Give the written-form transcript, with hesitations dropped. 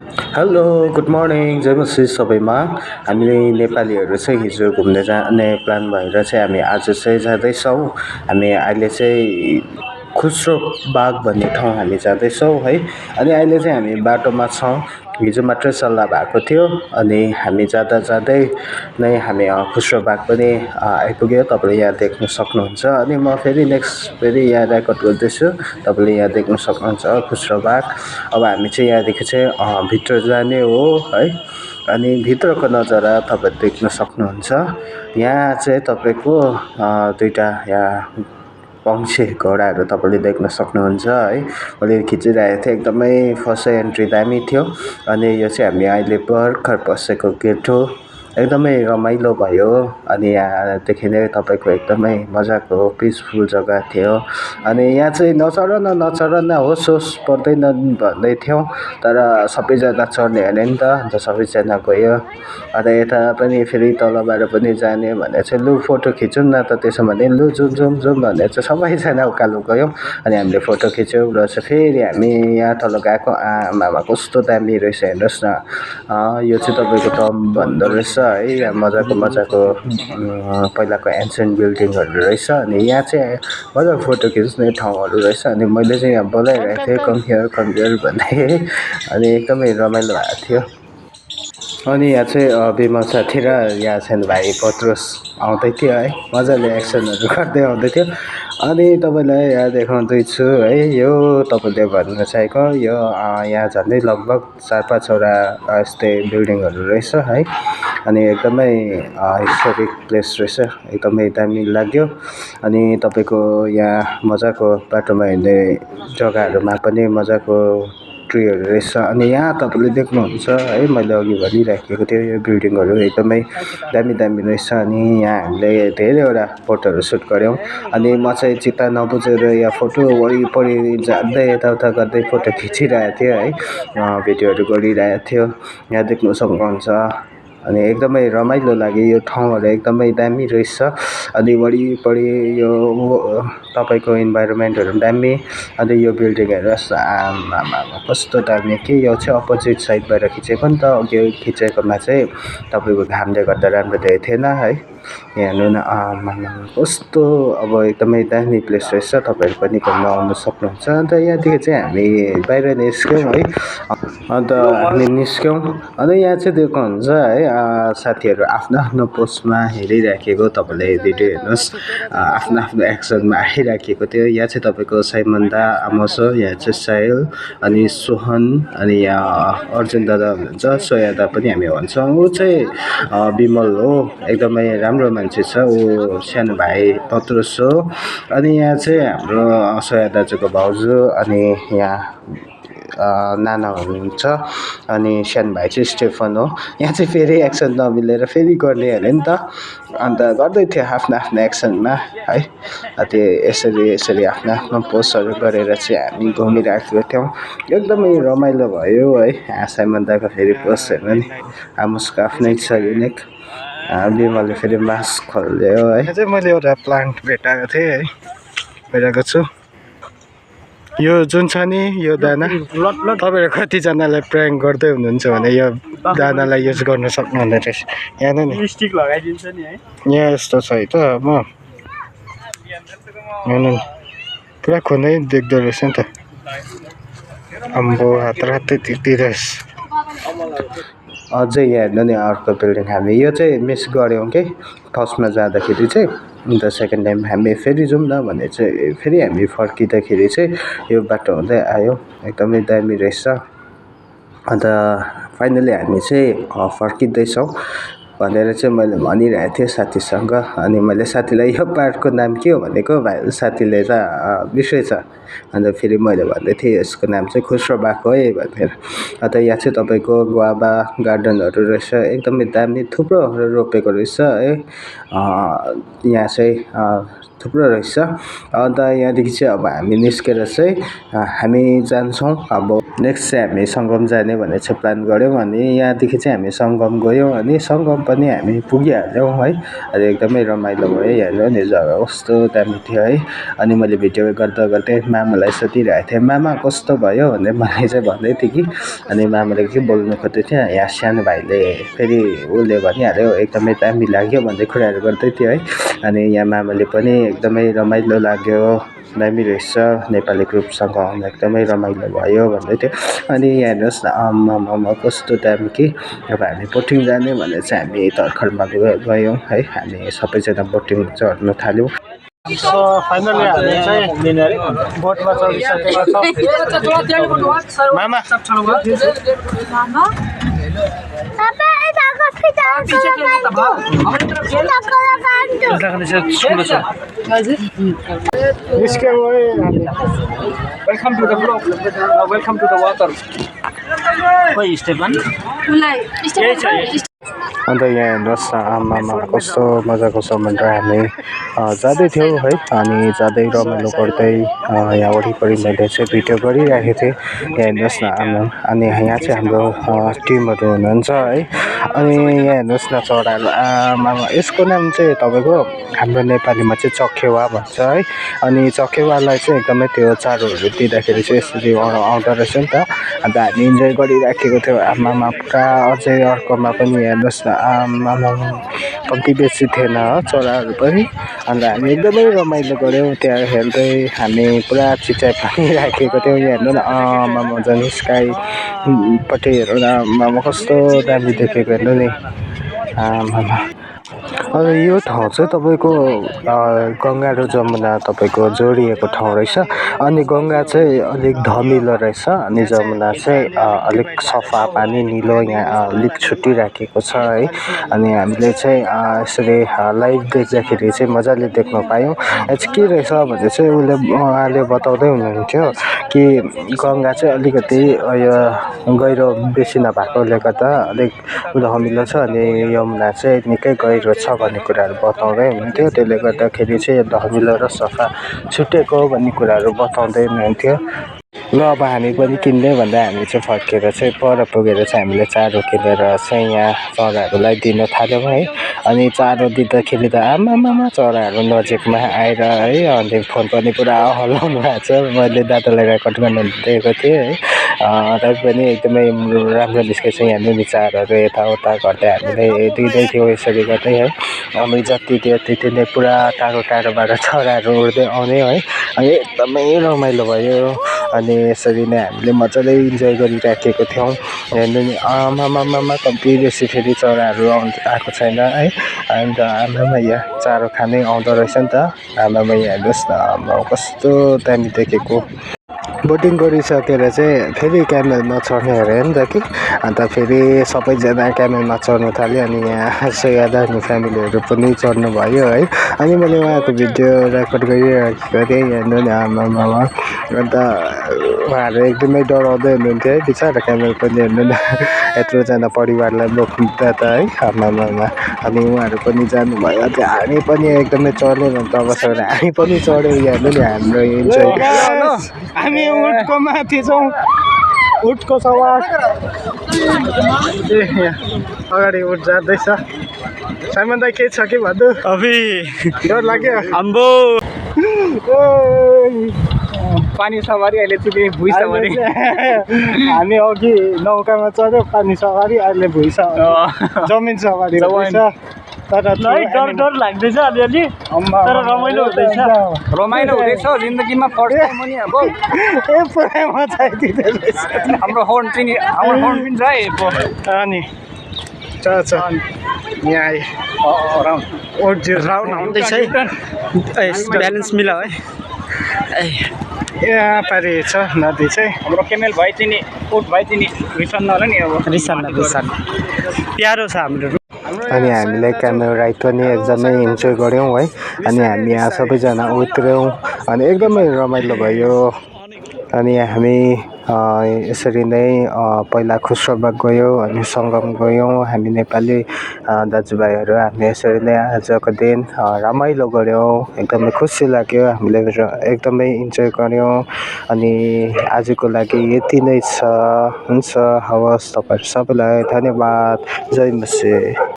Hello good morning जय मसिह सबैमा। हामीले नेपालीहरू चाहिँ हिजो घुम्न जाने प्लान भएर चाहिँ हामी आज चाहिँ जाँदैछौँ। हामी अहिले चाहिँ खुस्रो बाग भन्ने ठाउँ हामी जाँदैछौँ है। अनि अहिले चाहिँ हामी बाटोमा छौँ। हिजो मात्रै सल्लाह भएको थियो अनि हामी जाँदा जाँदै नै हामी खुस्रो बाग पनि आइपुग्यो। तपाईँले यहाँ देख्न सक्नुहुन्छ अनि म फेरि यहाँ रेकर्ड गर्दैछु। तपाईँले यहाँ देख्न सक्नुहुन्छ खुस्रो बाग। अब हामी चाहिँ यहाँदेखि चाहिँ भित्र जाने हो है। अनि भित्रको नजारा तपाईँ देख्न सक्नुहुन्छ। यहाँ चाहिँ तपाईँको दुईवटा यहाँ पक्षी घोडाहरू तपाईँले देख्न सक्नुहुन्छ है। मैले खिचिरहेको थिएँ एकदमै फर्स्ट एन्ट्री दामी थियो। अनि यो चाहिँ हामी अहिले भर्खर पसेको गेट हो। एकदमै रमाइलो भयो अनि यहाँदेखि नै तपाईँको एकदमै मजाको पिसफुल जग्गा थियो। अनि यहाँ चाहिँ नचढ न होस् होस् पर्दैन भन्दै थियौँ तर सबैजना चढ्ने अरे नि त। अन्त सबैजना गयो। अन्त यता पनि फेरि तलबाट पनि जाने भनेर चाहिँ लु फोटो खिचौँ न त त्यसो भने लु जाउँ भनेर चाहिँ सबैजना उकालो गयौँ। अनि हामीले फोटो खिच्यौँ र चाहिँ फेरि हामी यहाँ तल गएको आमामा कस्तो दामी रहेछ हेर्नुहोस् न। यो चाहिँ तपाईँको टम भन्दो रहेछ है। यहाँ मजाको पहिलाको एन्सियन्ट बिल्डिङहरू रहेछ। अनि यहाँ चाहिँ मजाको फोटो खिच्ने ठाउँहरू रहेछ। अनि मैले चाहिँ यहाँ बोलाइरहेको थिएँ कम हियर भन्दै अनि एकदमै रमाइलो भएको थियो। अनि यहाँ चाहिँ विमल साथी र यहाँ चाहिँ भाइ पत्रुस आउँदै थियो है। मजाले एक्सनहरू गर्दै आउँदै थियो। अनि तपाईँलाई यहाँ देखाउँदैछु है। यो तपाईँले भन्न चाहेको यो यहाँ झन्डै लगभग 4-5वटा यस्तै बिल्डिङहरू रहेछ है। अनि एकदमै हिस्टोरिक प्लेस रहेछ। एकदमै दामी लाग्यो। अनि तपाईँको यहाँ मजाको बाटोमा हिँड्ने जग्गाहरूमा पनि मजाको ट्रीहरू रहेछ। अनि यहाँ तपाईँले देख्नुहुन्छ है मैले अघि भनिराखेको थियो यो बिल्डिङहरू एकदमै दामी रहेछ। अनि यहाँ हामीले धेरैवटा फोटोहरू सुट गऱ्यौँ। अनि म चाहिँ चित्त नबुझेर यहाँ फोटो वरिपरि जाँदै यताउता गर्दै फोटो खिचिरहेको थिएँ है। भिडियोहरू गरिरहेको थियो। यहाँ देख्न सक्नुहुन्छ। अनि एकदमै रमाइलो लाग्यो। यो ठाउँहरू एकदमै दामी रहेछ। अनि वरिपरि यो तपाईँको इन्भाइरोमेन्टहरू पनि दामी। अनि यो बिल्डिङ हेर्नुहोस् आमामा कस्तो दामी कि यो चाहिँ अपोजिट साइडबाट खिचेको नि त। अघि खिचेकोमा चाहिँ तपाईँको घामले गर्दा राम्रो देखेको थिएन है। यहाँ हेर्नु न आमामा कस्तो अब एकदमै दामी प्लेस रहेछ। तपाईँहरू पनि घुम्न आउनु सक्नुहुन्छ। अन्त यहाँदेखि चाहिँ हामी बाहिर निस्क्यौँ है। अन्त हामी निस्क्यौँ अनि यहाँ चाहिँ देख्नुहुन्छ है साथीहरू आफ्नो पोस्टमा हेरिराखेको तपाईँले भिडियो हेर्नुहोस्। आफ्नो एक्सनमा आइराखेको थियो। यहाँ चाहिँ तपाईँको साइमन दा आमोसो यहाँ चाहिँ साहिल अनि सोहन अनि यहाँ अर्जुन दादा हुनुहुन्छ। सोया दा पनि हामी भन्छौँ। ऊ चाहिँ विमल हो। एकदमै राम्रो मान्छे छ। ऊ सानो भाइ पत्रुस हो। अनि यहाँ चाहिँ हाम्रो सोया दाजुको भाउजू अनि यहाँ नाना हुनुहुन्छ। अनि सानो भाइ चाहिँ स्टेफन हो। यहाँ चाहिँ फेरि एक्सन नमिलेर फेरि गर्ने अरे नि त। अन्त गर्दै थियो आफ्नो एक्सनमा है। त्यो यसरी आफ्नो पोस्टहरू गरेर चाहिँ हामी घुमिरहेको थियौँ। एकदमै रमाइलो भयो है। साइमन दाको फेरि पोस्ट हेर्नु नि आमुसको आफ्नै छ युनिक। विमलले फेरि मास्क खोलिदियो है। यहाँ चाहिँ मैले एउटा प्लान्ट भेटाएको थिएँ है। भेटाएको छु। यो जुन छ नि यो दाना तपाईँहरू कतिजनालाई प्र्याङ्क गर्दै हुनुहुन्छ भने यो दानालाई युज गर्न सक्नुहुने रहेछ। यहाँ नि स्टिक लगाइदिन्छ नि है। यहाँ यस्तो छ है त म हेर्नु नि पुरा खुनै देख्दो रहेछ नि त। अम्बो हात रातै देखिरहेछ। अझै यहाँ हेर्नु नि अर्को बिल्डिङ हामी यो चाहिँ मिस गऱ्यौँ कि फर्स्टमा जाँदाखेरि चाहिँ। अन्त सेकेन्ड टाइम हामी फेरि जाउँ न भने चाहिँ फेरि हामी फर्किँदाखेरि चाहिँ यो बाटो हुँदै आयो। एकदमै दामी रहेछ। अन्त फाइनली हामी चाहिँ फर्किँदैछौँ भनेर चाहिँ मैले भनिरहेको थिएँ साथीसँग। अनि मैले साथीलाई यो पार्कको नाम के हो भनेको साथीले त बिर्सेछ। अन्त फेरि मैले भन्दै थिएँ यसको नाम चाहिँ खुस्रो बाग हो है भनेर। अन्त यहाँ चाहिँ तपाईँको गुवाबा गार्डनहरू रहेछ। एकदमै दामी थुप्रो रोपेको रहेछ है। यहाँ चाहिँ थुप्रो रहेछ। अन्त यहाँदेखि चाहिँ अब हामी निस्केर चाहिँ हामी जान्छौँ। अब नेक्स्ट चाहिँ हामी सङ्गम जाने भनेर चाहिँ प्लान गऱ्यौँ। अनि यहाँदेखि चाहिँ हामी सङ्गम गयौँ अनि सङ्गम पनि हामी पुगिहाल्यौँ है। अनि एकदमै रमाइलो भयो। हेर्नु नि जग्गा कस्तो दामी थियो है। अनि मैले भिडियो गर्दा गर्दै मामालाई सोधिरहेको थिएँ, मामा कस्तो भयो भनेर मलाई चाहिँ भन्दै थियो कि। अनि मामाले के बोल्नु खोज्दै थियो, यहाँ सानो भाइले फेरि उसले भनिहाल्यो एकदमै दामी लाग्यो भन्ने कुराहरू गर्दै थियो है। अनि यहाँ मामाले पनि एकदमै रमाइलो लाग्यो, दामी रहेछ, नेपाली ग्रुपसँग आउनु एकदमै रमाइलो भयो भन्दै थियो। अनि यहाँ हेर्नुहोस् न आम्मामा कस्तो दामी कि। अब हामी बोटिङ जाने भनेर चाहिँ हामी तर्खरमा गयौँ है। हामी सबैजना बोटिङ चढ्नु थाल्यौँ। फाइनली हामी चाहिँ बोटमा चढिसकेका छौँ। मामा Welcome to the vlog. Welcome to the water. Why Stefan? अन्त यहाँ हेर्नुहोस् न आमामा कस्तो मजाको समुद्र। हामी जाँदै थियौँ है। अनि जाँदै रमाइलो गर्दै यहाँ वरिपरि मैले चाहिँ भिडियो गरिरहेको थिएँ। यहाँ हेर्नुहोस् न आमा। अनि यहाँ चाहिँ हाम्रो टिमहरू हुनुहुन्छ है। अनि यहाँ हेर्नुहोस् न चराहरू आमामा। यसको नाम चाहिँ तपाईँको हाम्रो नेपालीमा चाहिँ चकेवा भन्छ है। अनि चकेवालाई चाहिँ एकदमै त्यो चारोहरू दिँदाखेरि चाहिँ यसरी आउँदो रहेछ नि त। अन्त हामी इन्जोय गरिराखेको थियौँ आमामा पुरा। अझै अर्कोमा पनि हेर्नुहोस् न आमामा कम्ती बेसी थिएन चराहरू पनि। अन्त हामी एकदमै रमाइलो गऱ्यौँ त्यहाँ हेर्दै। हामी पुरा चिच्याइ पनि राखेको थियौँ। यहाँ हेर्नु न आमामा झन् स्काईपट्टि हेर्नु न आमामा कस्तो दामी देखेको हेर्नु नि आमामा। अनि यो ठाउँ चाहिँ तपाईँको गङ्गा र जमुना तपाईँको जोडिएको ठाउँ रहेछ। अनि गङ्गा चाहिँ अलिक धमिलो रहेछ अनि जमुना चाहिँ अलिक सफा पानी निलो यहाँ अलिक छुट्टिराखेको छ है। अनि हामीले चाहिँ यसरी लाइभ देख्दाखेरि चाहिँ मजाले देख्न पायौँ। यहाँ चाहिँ के रहेछ भने चाहिँ उहाँले बताउँदै हुनुहुन्थ्यो कि गङ्गा चाहिँ अलिकति यो गहिरो बेसी नभएकोले गर्दा अलिक धमिलो छ। अनि यमुना चाहिँ निकै गहिरो छ भन्ने कुराहरू बताउँदै हुनुहुन्थ्यो। त्यसले गर्दाखेरि चाहिँ धमिलो र सफा छुट्टिएको भन्ने कुराहरू बताउँदै हुनुहुन्थ्यो। ल अब हामी पनि किन्दै भन्दा हामी चाहिँ फर्केर चाहिँ पर पुगेर चाहिँ हामीले चारो किनेर चाहिँ यहाँ चराहरूलाई दिन थाल्यौँ है। अनि चारो दिँदाखेरि त आमामा चराहरू नजिकमा आएर है। अनि फोन पनि पुरा हल्लाउनु भएको छ। मैले दादालाई रेकर्ड गर्न दिएको थिएँ है। र पनि एकदमै राम्रो निस्केछ। यहाँ नुनी चारोहरू यताउता गर्दै हामीले दिँदै थियौँ यसरी गर्दै है। हामी जति दियो त्यति नै पुरा टाढो टाढोबाट चराहरू उड्दै आउने है। अनि एकदमै रमाइलो भयो। अनि यसरी नै हामीले मजाले इन्जोय गरिराखेको थियौँ। हेर्नु नि आमामामा कम्ती बेसी फेरि चराहरू आएको छैन है। अन्त आमामा यहाँ चारो खानै आउँदो रहेछ नि त। आमामा यहाँ हेर्नुहोस् न आमा कस्तो दामी देखेको। बोटिङ गरिसकेर चाहिँ फेरि क्यामेलमा चढ्ने अरे नि त कि। अन्त फेरि सबैजना क्यामेलमा चढ्नु थाल्यो। अनि यहाँ सैयद अनि फ्यामिलीहरू पनि चढ्नु भयो है। अनि मैले उहाँको भिडियो रेकर्ड गरिराखेको थिएँ। हेर्नु नि आमामा। अन्त उहाँहरू एकदमै डराउँदै हुनुहुन्थ्यो है बिचरा क्यामेल पनि। हेर्नु न यत्रोजना परिवारलाई बोक्दा त है आमामा। अनि उहाँहरू पनि जानुभयो। त्यो हामी पनि एकदमै चढ्ने भन्ने अवसर हामी पनि चढ्यौँ। हेर्नु नि हाम्रो इन्जोय। हामी उटको माथि छौँ। उटको सवार अगाडि उठ जाँदैछ। साइमन दाइ के छ कि भन्नु अभी डर लाग्यो अम्बो पानी सवारी अहिले चाहिँ भुइँ सवारी। हामी अघि नौकामा चढ्यो पानी सवारी अहिले भुइँ सवारी जमिन सवारी हुँदैछ। तर डर लाग्दैछ अलिअलि तर रमाइलो हुँदैछ। रमाइलो हुँदैछ जिन्दगीमा फर्स्ट टाइम हो नि अब। पुरै मजा आइदिँदो रहेछ। हाम्रो हर्न पनि छ है। अनि छ यहाँ आए राउन्ड आउँदैछ है। ब्यालेन्स मिलाऊ है। यहाँ पारि छ नदी चाहिँ। हाम्रो केमेल भाइ चाहिँ नि उट भाइ चाहिँ नि रिसन होला नि अब रिसन प्यारो छ हाम्रो। अनि हामीले क्यामेल राइड पनि एकदमै इन्जोय गऱ्यौँ है। अनि हामी यहाँ सबैजना उत्र्यौँ अनि एकदमै रमाइलो भयो। अनि हामी यसरी नै पहिला खुस्रोबाग गयौँ अनि सङ्गम गयौँ हामी नेपाली दाजुभाइहरू हामी यसरी नै आजको दिन रमाइलो गऱ्यौँ एकदमै खुसी लाग्यो हामीले एकदमै इन्जोय गऱ्यौँ अनि आजको लागि यति नै छ हुन्छ हवस् तपाईँहरू सबैलाई धन्यवाद जय मसिह।